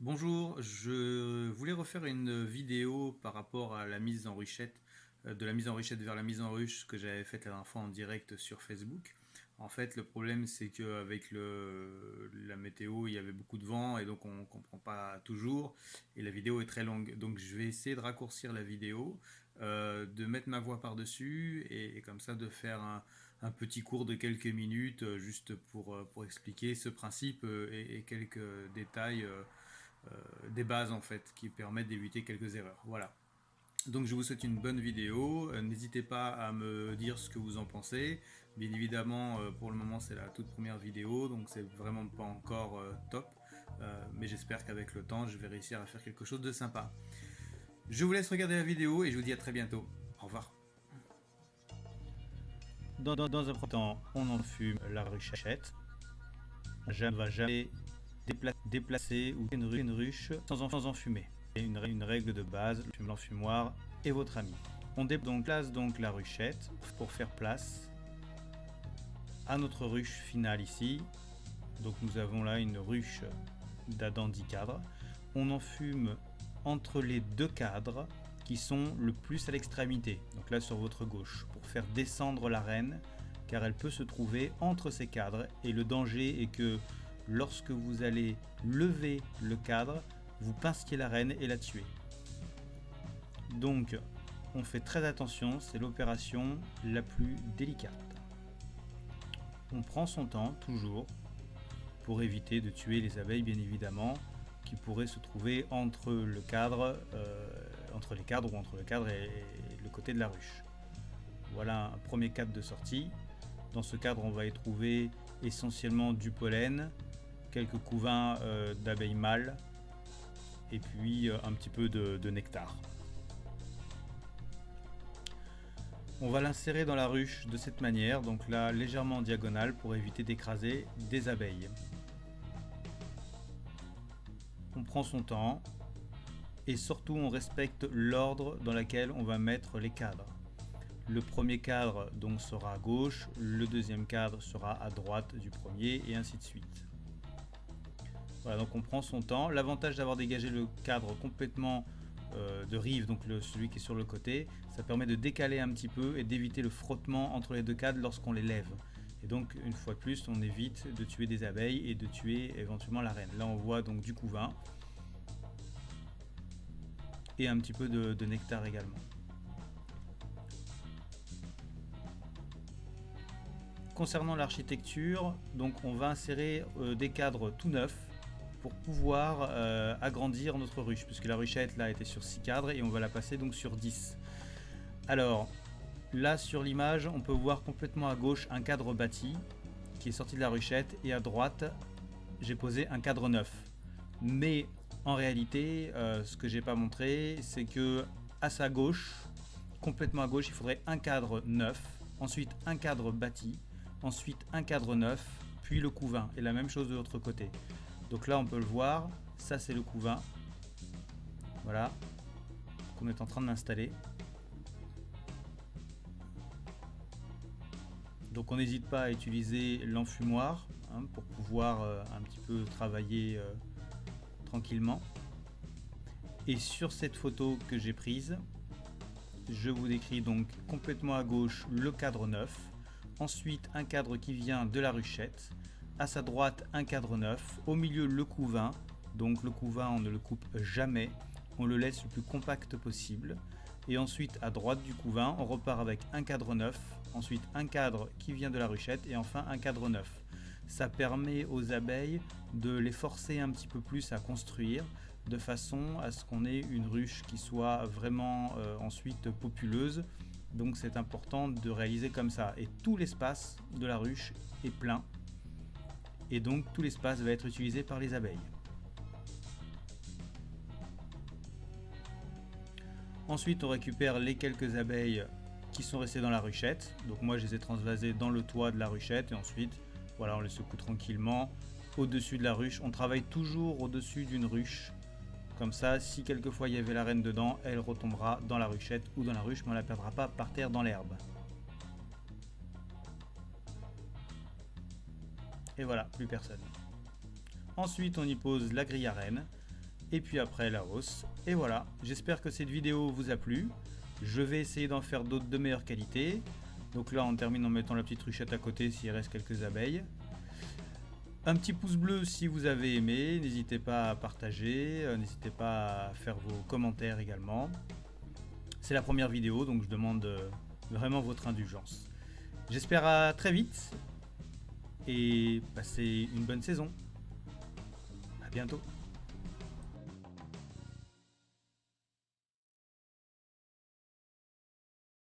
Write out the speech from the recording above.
Bonjour, je voulais refaire une vidéo par rapport à la mise en ruchette, de la mise en ruchette vers la mise en ruche que j'avais faite la dernière fois en direct sur Facebook. En fait, le problème c'est qu'avec la météo, il y avait beaucoup de vent et donc on ne comprend pas toujours et la vidéo est très longue. Donc je vais essayer de raccourcir la vidéo, de mettre ma voix par-dessus et comme ça de faire un petit cours de quelques minutes juste pour expliquer ce principe et quelques détails des bases en fait qui permettent d'éviter quelques erreurs. Voilà. Donc je vous souhaite une bonne vidéo. N'hésitez pas à me dire ce que vous en pensez. Bien évidemment, pour le moment c'est la toute première vidéo, donc c'est vraiment pas encore top. Mais j'espère qu'avec le temps, je vais réussir à faire quelque chose de sympa. Je vous laisse regarder la vidéo et je vous dis à très bientôt. Au revoir. Dans un premier temps, on enfume la ruchette. On ne va jamais déplacer ou une ruche sans enfumer. C'est une règle de base, l'enfumoir est votre ami. On déplace donc la ruchette pour faire place à notre ruche finale ici. Donc nous avons là une ruche d'Adam 10 cadres. On enfume entre les deux cadres qui sont le plus à l'extrémité, donc là sur votre gauche, pour faire descendre la reine, car elle peut se trouver entre ces cadres, et le danger est que lorsque vous allez lever le cadre, vous pinciez la reine et la tuez. Donc on fait très attention, c'est l'opération la plus délicate. On prend son temps, toujours, pour éviter de tuer les abeilles bien évidemment, qui pourraient se trouver entre le cadre, entre les cadres ou entre le cadre et le côté de la ruche. Voilà un premier cadre de sortie. Dans ce cadre, on va y trouver essentiellement du pollen, quelques couvains d'abeilles mâles et puis un petit peu de nectar. On va l'insérer dans la ruche de cette manière, donc là légèrement en diagonale pour éviter d'écraser des abeilles. On prend son temps et surtout on respecte l'ordre dans lequel on va mettre les cadres. Le premier cadre donc sera à gauche, le deuxième cadre sera à droite du premier et ainsi de suite. Voilà, donc on prend son temps. L'avantage d'avoir dégagé le cadre complètement de rive, donc celui qui est sur le côté, ça permet de décaler un petit peu et d'éviter le frottement entre les deux cadres lorsqu'on les lève. Et donc une fois de plus, on évite de tuer des abeilles et de tuer éventuellement la reine. Là on voit donc du couvain et un petit peu de nectar également. Concernant l'architecture, donc on va insérer des cadres tout neufs pour pouvoir agrandir notre ruche, puisque la ruchette là était sur 6 cadres et on va la passer donc sur 10. Alors là sur l'image, on peut voir complètement à gauche un cadre bâti qui est sorti de la ruchette, et à droite j'ai posé un cadre neuf. Mais en réalité, ce que j'ai pas montré, c'est que à sa gauche, complètement à gauche, il faudrait un cadre neuf, ensuite un cadre bâti, ensuite un cadre neuf, puis le couvain, et la même chose de l'autre côté. Donc là on peut le voir, ça c'est le couvain, voilà, qu'on est en train d'installer. Donc on n'hésite pas à utiliser l'enfumoir pour pouvoir un petit peu travailler tranquillement. Et sur cette photo que j'ai prise, je vous décris donc complètement à gauche le cadre neuf, ensuite un cadre qui vient de la ruchette, à sa droite un cadre neuf, au milieu le couvain. Donc le couvain on ne le coupe jamais, on le laisse le plus compact possible, et ensuite à droite du couvain on repart avec un cadre neuf, ensuite un cadre qui vient de la ruchette et enfin un cadre neuf. Ça permet aux abeilles de les forcer un petit peu plus à construire, de façon à ce qu'on ait une ruche qui soit vraiment ensuite populeuse. Donc c'est important de réaliser comme ça, et tout l'espace de la ruche est plein, et donc tout l'espace va être utilisé par les abeilles. Ensuite on récupère les quelques abeilles qui sont restées dans la ruchette, donc moi je les ai transvasées dans le toit de la ruchette, et ensuite voilà, on les secoue tranquillement au-dessus de la ruche. On travaille toujours au-dessus d'une ruche, comme ça si quelquefois il y avait la reine dedans, elle retombera dans la ruchette ou dans la ruche, mais on ne la perdra pas par terre dans l'herbe. Et voilà, plus personne. Ensuite on y pose la grille à reine, et puis après la hausse. Et voilà, j'espère que cette vidéo vous a plu. Je vais essayer d'en faire d'autres de meilleure qualité. Donc là on termine en mettant la petite ruchette à côté s'il reste quelques abeilles. Un petit pouce bleu si vous avez aimé, n'hésitez pas à partager, n'hésitez pas à faire vos commentaires également. C'est la première vidéo donc je demande vraiment votre indulgence. J'espère à très vite et passez une bonne saison. À bientôt.